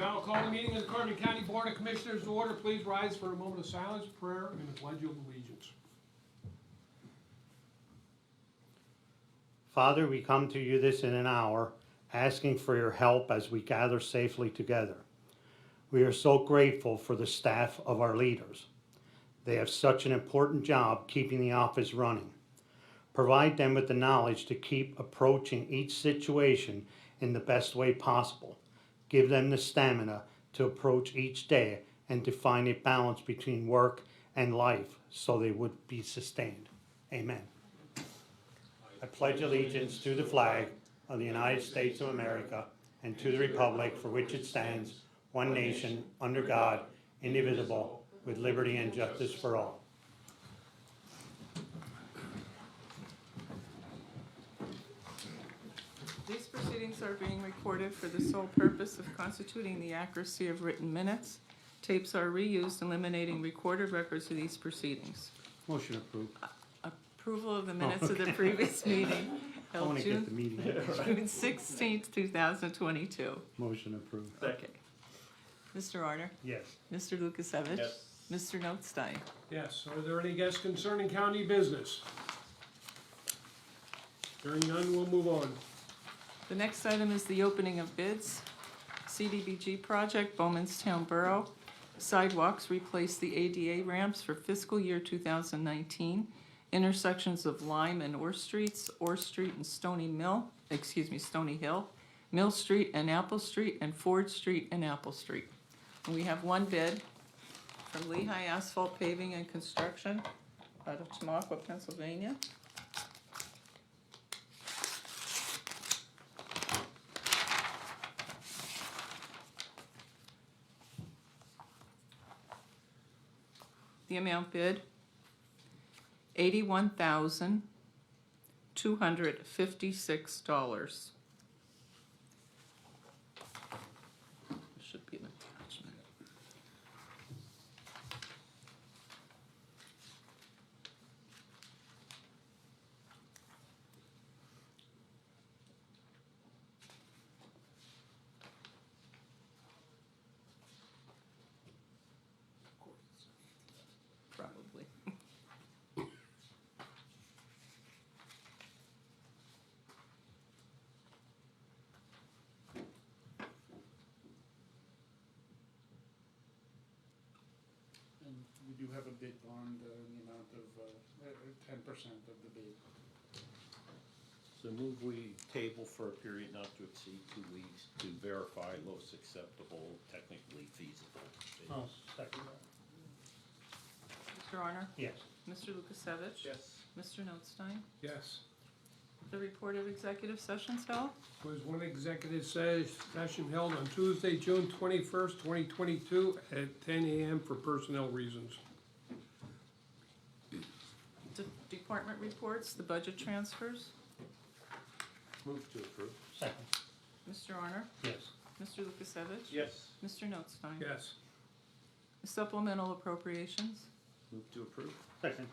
Now I'll call the meeting of the Carbon County Board of Commissioners to order. Please rise for a moment of silence, prayer, and the Pledge of Allegiance. Father, we come to you this in an hour, asking for your help as we gather safely together. We are so grateful for the staff of our leaders. They have such an important job keeping the office running. Provide them with the knowledge to keep approaching each situation in the best way possible. Give them the stamina to approach each day and to find a balance between work and life so they would be sustained. Amen. I pledge allegiance to the flag of the United States of America and to the republic for which it stands, one nation, under God, indivisible, with liberty and justice for all. These proceedings are being recorded for the sole purpose of constituting the accuracy of written minutes. Tapes are reused, eliminating recorded records of these proceedings. Motion approved. Approval of the minutes of the previous meeting I held want to get the meeting. June 16th, 2022. Motion approved. Okay. Mr. Arner? Yes. Mr. Lukasevich? Yes. Mr. Notstein? Yes, are there any guests concerning county business? Hearing none, we'll move on. The next item is the opening of bids. CDBG project, Bowmanstown Borough. Sidewalks replace the ADA ramps for fiscal year 2019. Intersections of Lime and Orr Streets, Orr Street and Stony Hill, Mill Street and Apple Street, and Ford Street and Apple Street. And we have one bid from Lehigh Asphalt Paving and Construction out of Tamaqua, Pennsylvania. The amount bid, $81,256. Should be an attachment. Probably. And we do have a bid bond in the amount of 10% of the bid. So move we table for a period not to exceed 2 weeks to verify lowest acceptable, technically feasible bids. I'll second that. Mr. Arner? Yes. Mr. Lukasevich? Yes. Mr. Notstein? Yes, The report of executive sessions held? was one executive session held on Tuesday, June 21st, 2022 at 10 a.m. for personnel reasons. Department reports, the budget transfers. Move to approve. Second. Mr. Arner? Yes. Mr. Lukasevich? Yes. Mr. Notstein? Yes, Supplemental appropriations. Move to approve. Second.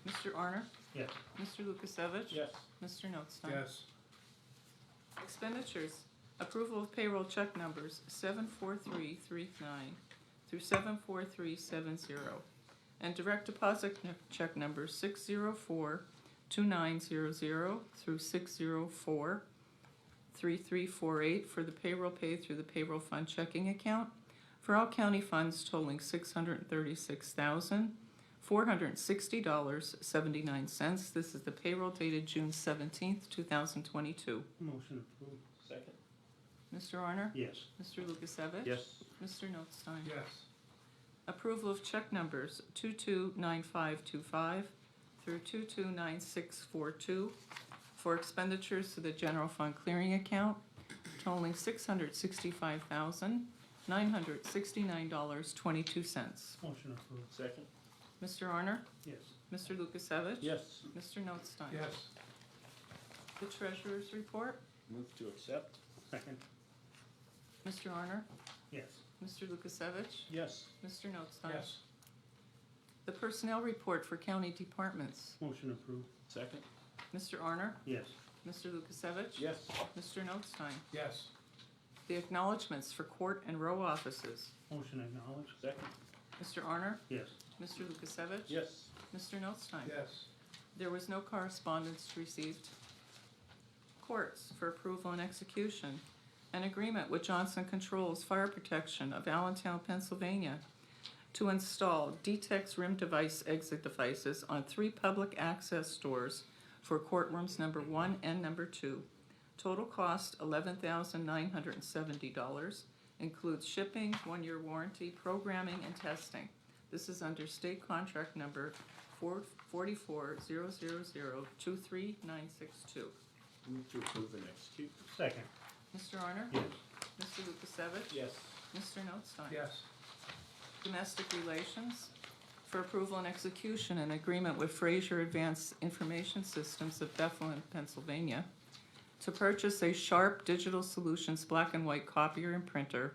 Mr. Arner? Yes. Mr. Lukasevich? Yes. Mr. Notstein? yes, Expenditures. Approval of payroll check numbers 74339 through 74370. And direct deposit check numbers 6042900 through 6043348 for the payroll paid through the payroll fund checking account for all county funds totaling $636,460.79. This is the payroll dated June 17th, 2022. Motion approved. Second. Mr. Arner? Yes. Mr. Lukasevich? Yes. Mr. Notstein? yes, Approval of check numbers 229525 through 229642 for expenditures to the general fund clearing account totaling $665,969.22. Motion approved. Second. Mr. Arner? Yes. Mr. Lukasevich? Yes. Mr. Notstein? yes, The treasurer's report? Move to accept. Second. Mr. Arner? Yes. Mr. Lukasevich? Yes. Mr. Notstein? yes, The personnel report for county departments. Motion approved. Second. Mr. Arner? Yes. Mr. Lukasevich? Yes. Mr. Notstein? yes, the acknowledgements for court and row offices. Motion acknowledged. Second. Mr. Honor? Yes. Mr. Lukasevich? Yes. Mr. Notstein? Yes. There was no correspondence received. Courts for approval and execution. An agreement with Johnson Controls Fire Protection of Allentown, Pennsylvania to install DTEX rim device exit devices on 3 public access doors for courtrooms number 1 and number 2. Total cost $11,970. Includes shipping, 1-year warranty, programming, and testing. This is under state contract number 44000239962. Move to approve and execute. Second. Mr. Honor? Yes. Mr. Lukasevich? Yes. Mr. Notstein? Yes. Domestic relations for approval and execution, an agreement with Fraser Advanced Information Systems of Bethlehem, Pennsylvania, to purchase a Sharp Digital Solutions black and white copier and printer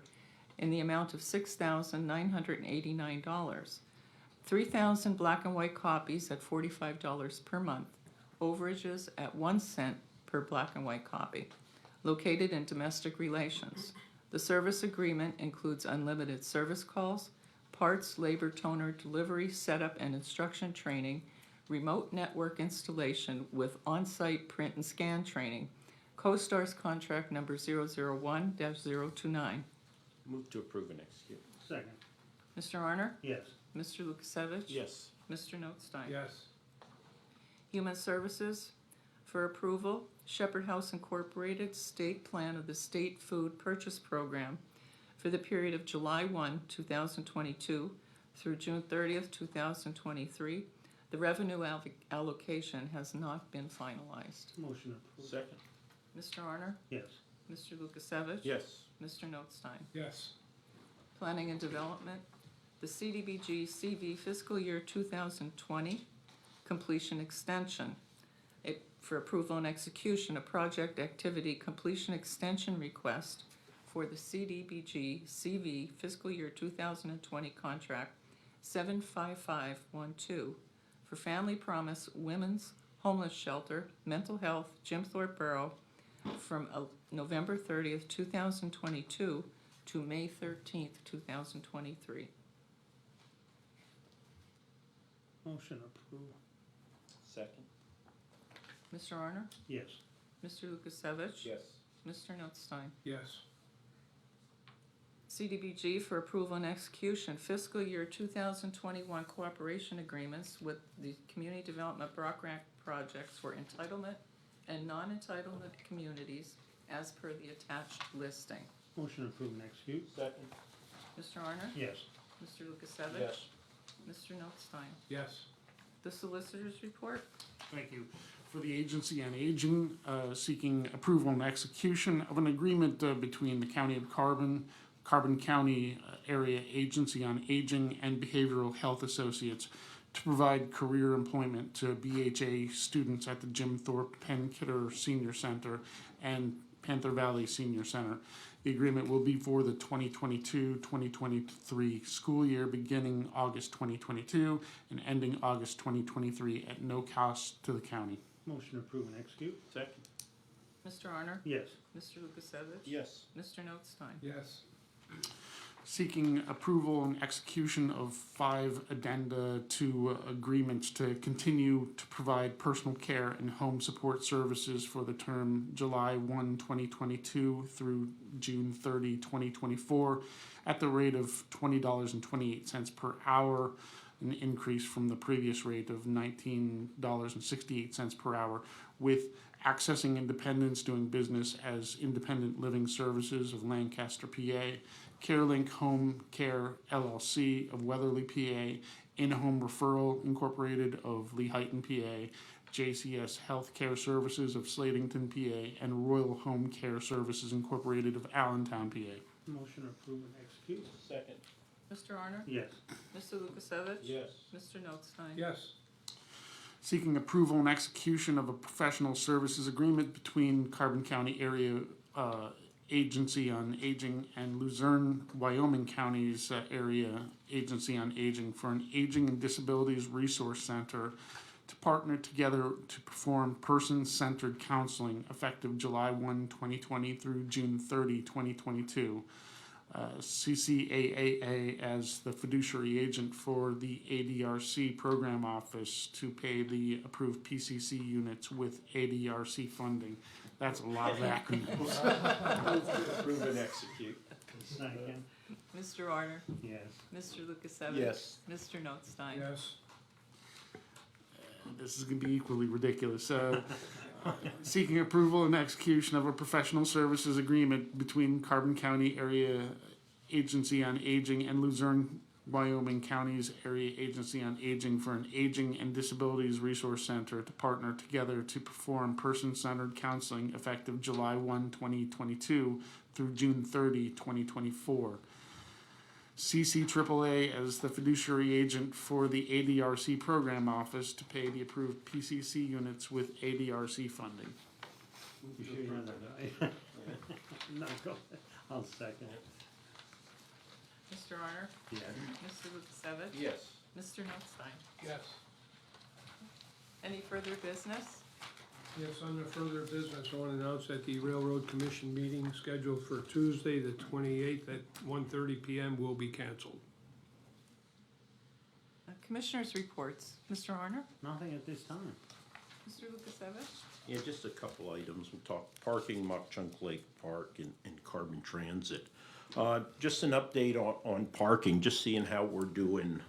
in the amount of $6,989. 3,000 black and white copies at $45 per month. Overages at 1 cent per black and white copy. Located in domestic relations. The service agreement includes unlimited service calls, parts, labor, toner, delivery, setup, and instruction training, remote network installation with on-site print and scan training. CoStar's contract number 001-029. Move to approve and execute. Second. Mr. Arner? Yes. Mr. Lukasevich? Yes. Mr. Notstein? Yes. Human Services for approval, Shepherd House Incorporated State Plan of the State Food Purchase Program for the period of July 1, 2022 through June 30th, 2023. The revenue allocation has not been finalized. Motion approved. Second. Mr. Arner? Yes. Mr. Lukasevich? Yes. Mr. Notstein? Yes. Planning and Development, the CDBG CV fiscal year 2020 completion extension. For approval and execution, a project activity completion extension request for the CDBG CV fiscal year 2020 contract 75512 for Family Promise Women's Homeless Shelter, Mental Health, Jim Thorpe Borough from November 30th, 2022 to May 13th, 2023. Motion approved. Second. Mr. Arner? Yes. Mr. Lukasevich? Yes. Mr. Notstein? Yes. CDBG for approval and execution fiscal year 2021 cooperation agreements with the Community Development Block Grant projects for entitlement and non-entitlement communities as per the attached listing. Motion approved and execute. Second. Mr. Arner? Yes. Mr. Lukasevich? Yes. Mr. Notstein? Yes. The Solicitor's Report? Thank you. For the Agency on Aging, seeking approval and execution of an agreement between the County of Carbon County Area Agency on Aging, and Behavioral Health Associates to provide career employment to BHA students at the Jim Thorpe Penn Kidder Senior Center and Panther Valley Senior Center. The agreement will be for the 2022-2023 school year, beginning August 2022 and ending August 2023 at no cost to the county. Motion approved and execute. Second. Mr. Arner? Yes. Mr. Lukasevich? Yes. Mr. Notstein? Yes. Seeking approval and execution of 5 addenda to agreements to continue to provide personal care and home support services for the term July 1, 2022 through June 30, 2024 at the rate of $20.28 per hour, an increase from the previous rate of $19.68 per hour, with Accessing Independence doing business as Independent Living Services of Lancaster, PA, CareLink Home Care LLC of Weatherly, PA, In-Home Referral Incorporated of Lehighton, PA, JCS Healthcare Services of Slatington, PA, and Royal Home Care Services Incorporated of Allentown, PA. Motion approved and execute. Second. Mr. Arner? Yes. Mr. Lukasevich? Yes. Mr. Notstein? Yes. Seeking approval and execution of a professional services agreement between Carbon County Area Agency on Aging and Luzerne, Wyoming County's Area Agency on Aging for an Aging and Disabilities Resource Center to partner together to perform person-centered counseling effective July 1, 2020 through June 30, 2022. CCAAA as the fiduciary agent for the ADRC program office to pay the approved PCC units with ADRC funding. That's a lot of acronyms. Move to approve and execute. Second. Mr. Arner? Yes. Mr. Lukasevich? Yes. Mr. Notstein? Yes. This is going to be equally ridiculous. Seeking approval and execution of a professional services agreement between Carbon County Area Agency on Aging and Luzerne, Wyoming County's Area Agency on Aging for an Aging and Disabilities Resource Center to partner together to perform person-centered counseling effective July 1, 2022 through June 30, 2024. CCAAA as the fiduciary agent for the ADRC program office to pay the approved PCC units with ADRC funding. You sure you're not right? No, go ahead. I'll second it. Mr. Arner? Yes. Mr. Lukasevich? Yes. Mr. Notstein? Yes. Any further business? Yes, under further business, I want to announce that the Railroad Commission meeting scheduled for Tuesday, the 28th at 1:30 PM will be canceled. Commissioners' reports. Mr. Arner? Nothing at this time. Mr. Lukasevich? Yeah, just a couple items. We'll talk parking, Mock Chunk Lake Park, and Carbon Transit. Just an update on parking, just seeing how we're doing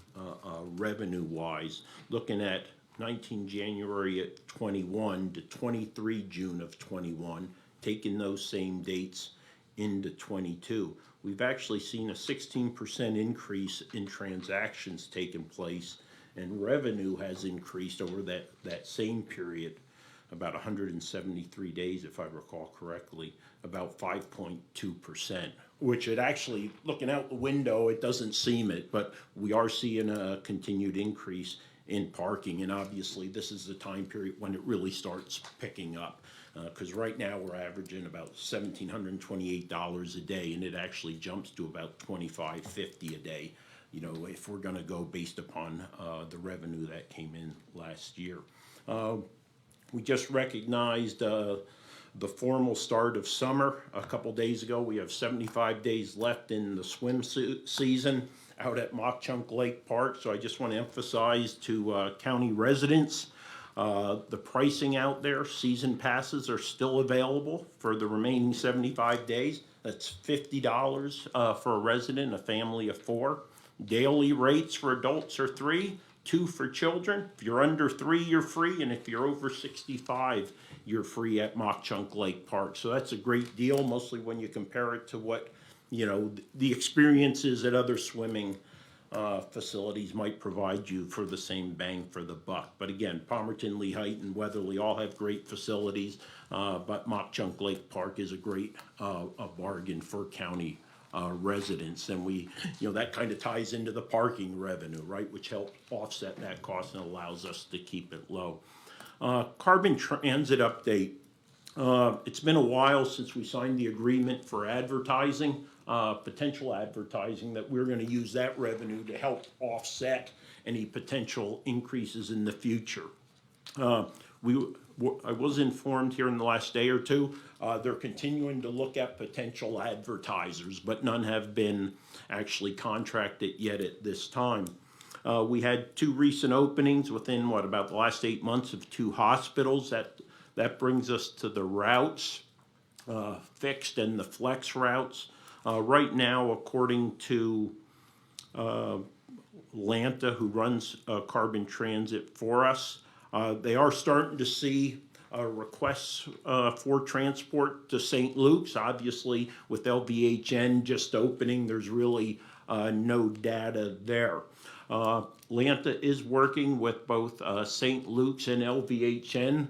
revenue-wise. Looking at 19 January at 21 to 23 June of 21, taking those same dates into 22. We've actually seen a 16% increase in transactions taking place, and revenue has increased over that same period, about 173 days, if I recall correctly, about 5.2%, which it actually, looking out the window, it doesn't seem it, but we are seeing a continued increase in parking, and obviously this is the time period when it really starts picking up. Because right now we're averaging about $1,728 a day, and it actually jumps to about $2,550 a day, you know, if we're gonna go based upon the revenue that came in last year. We just recognized the formal start of summer a couple days ago. We have 75 days left in the swimsuit season out at Mock Chunk Lake Park. So I just want to emphasize to county residents, the pricing out there, season passes are still available for the remaining 75 days. That's $50 for a resident, a family of 4. Daily rates for adults are $3, $2 for children. If you're under 3, you're free, and if you're over 65, you're free at Mock Chunk Lake Park. So that's a great deal, mostly when you compare it to what, you know, the experiences at other swimming facilities might provide you for the same bang for the buck. But again, Palmerton, Lehigh, and Weatherly all have great facilities, but Mock Chunk Lake Park is a great a bargain for county residents. And we, you know, that kind of ties into the parking revenue, right, which helps offset that cost and allows us to keep it low. Carbon Transit update. It's been a while since we signed the agreement for advertising, potential advertising, that we're going to use that revenue to help offset any potential increases in the future. I was informed here in the last day or two, they're continuing to look at potential advertisers, but none have been actually contracted yet at this time. We had 2 recent openings within, about the last 8 months of 2 hospitals. That brings us to the routes, fixed and the flex routes. Right now, according to Lanta, who runs Carbon Transit for us, they are starting to see requests for transport to St. Luke's. Obviously, with LVHN just opening, there's really no data there. Lanta is working with both St. Luke's and LVHN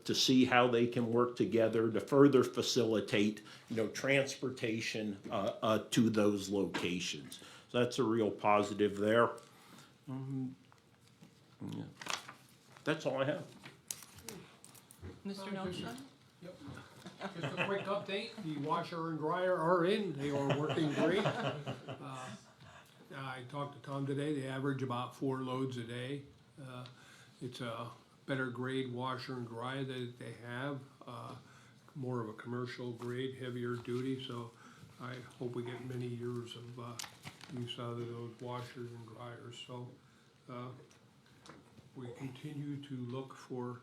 to see how they can work together to further facilitate, you know, transportation to those locations. So that's a real positive there. Yeah. That's all I have. Mr. Notstein? Yep. Just a quick update, the washer and dryer are in, they are working great. I talked to Tom today, they average about 4 loads a day. It's a better grade washer and dryer that they have, more of a commercial grade, heavier duty, so I hope we get many years of use out of those washers and dryers. So we continue to look for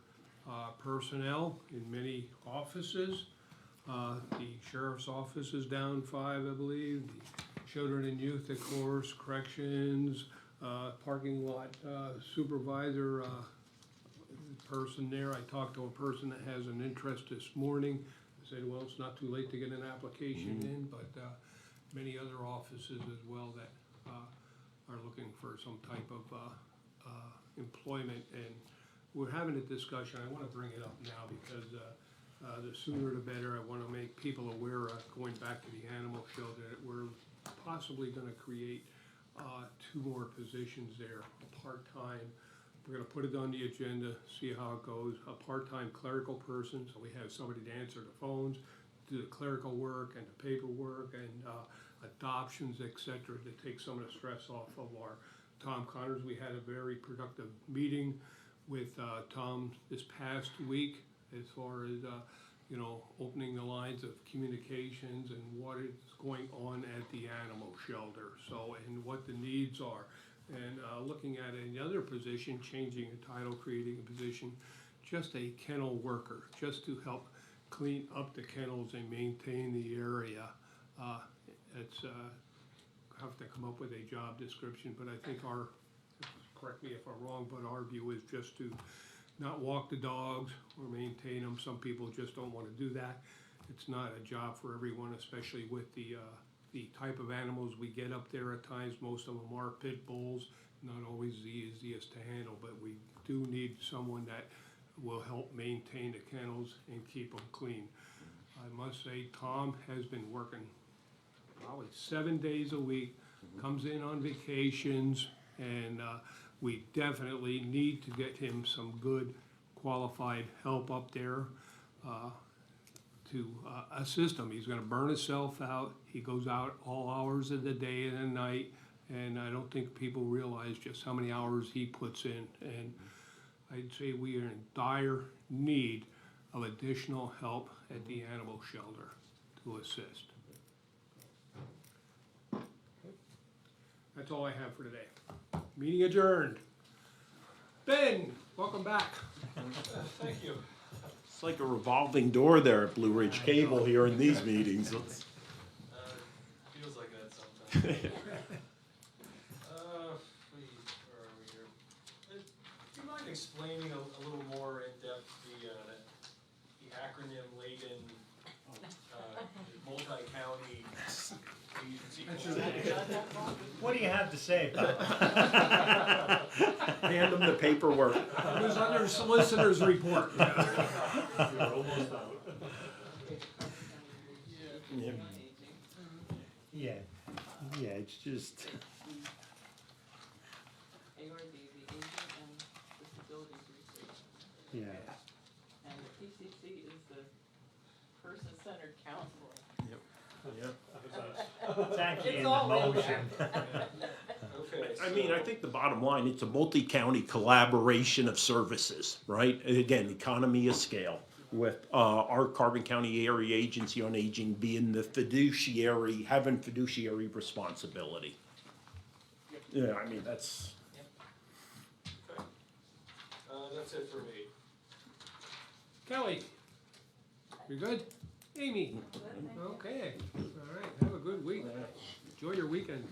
personnel in many offices. The sheriff's office is down 5, I believe. The children and youth, of course, corrections, parking lot supervisor person there. I talked to a person that has an interest this morning. I said, well, it's not too late to get an application in, but many other offices as well that are looking for some type of employment. And we're having a discussion. I want to bring it up now because the sooner the better. I want to make people aware, going back to the animal shelter, that we're possibly going to create 2 more positions there, part-time. We're gonna put it on the agenda, see how it goes, a part-time clerical person, so we have somebody to answer the phones, do the clerical work and the paperwork and adoptions, et cetera, to take some of the stress off of our Tom Connors. We had a very productive meeting with Tom this past week as far as opening the lines of communications and what is going on at the animal shelter, so, and what the needs are. And looking at another position, changing a title, creating a position, just a kennel worker, just to help clean up the kennels and maintain the area. It's have to come up with a job description, but I think correct me if I'm wrong, but our view is just to not walk the dogs or maintain them. Some people just don't want to do that. It's not a job for everyone, especially with the type of animals we get up there at times. Most of them are pit bulls, not always the easiest to handle, but we do need someone that will help maintain the kennels and keep them clean. I must say, Tom has been working probably 7 days a week, comes in on vacations, and we definitely need to get him some good qualified help up there to assist him. He's gonna burn himself out. He goes out all hours of the day and the night, and I don't think people realize just how many hours he puts in. And I'd say we are in dire need of additional help at the animal shelter to assist. That's all I have for today. Meeting adjourned. Ben, welcome back. Thank you. It's like a revolving door there at Blue Ridge Cable here in these meetings. Feels like that sometimes. Where are we here? Do you mind explaining a little more in depth the acronym laden multi-county agency? What do you have to say about it? Hand them the paperwork. It was under solicitor's report. We're almost out. Yeah, it's just, ARD, the Aging and Disabilities Research. yeah. And the PCC is the Person-Centered Counseling. It's actually in It's the all in motion. Okay. I mean, I think the bottom line, it's a multi-county collaboration of services, right? And again, economy of scale, with our Carbon County Area Agency on Aging being the fiduciary, having fiduciary responsibility. Yeah, I mean, that's, Okay. That's it for me. Kelly, you good? Amy? Okay, all right, have a good week. Enjoy your weekend.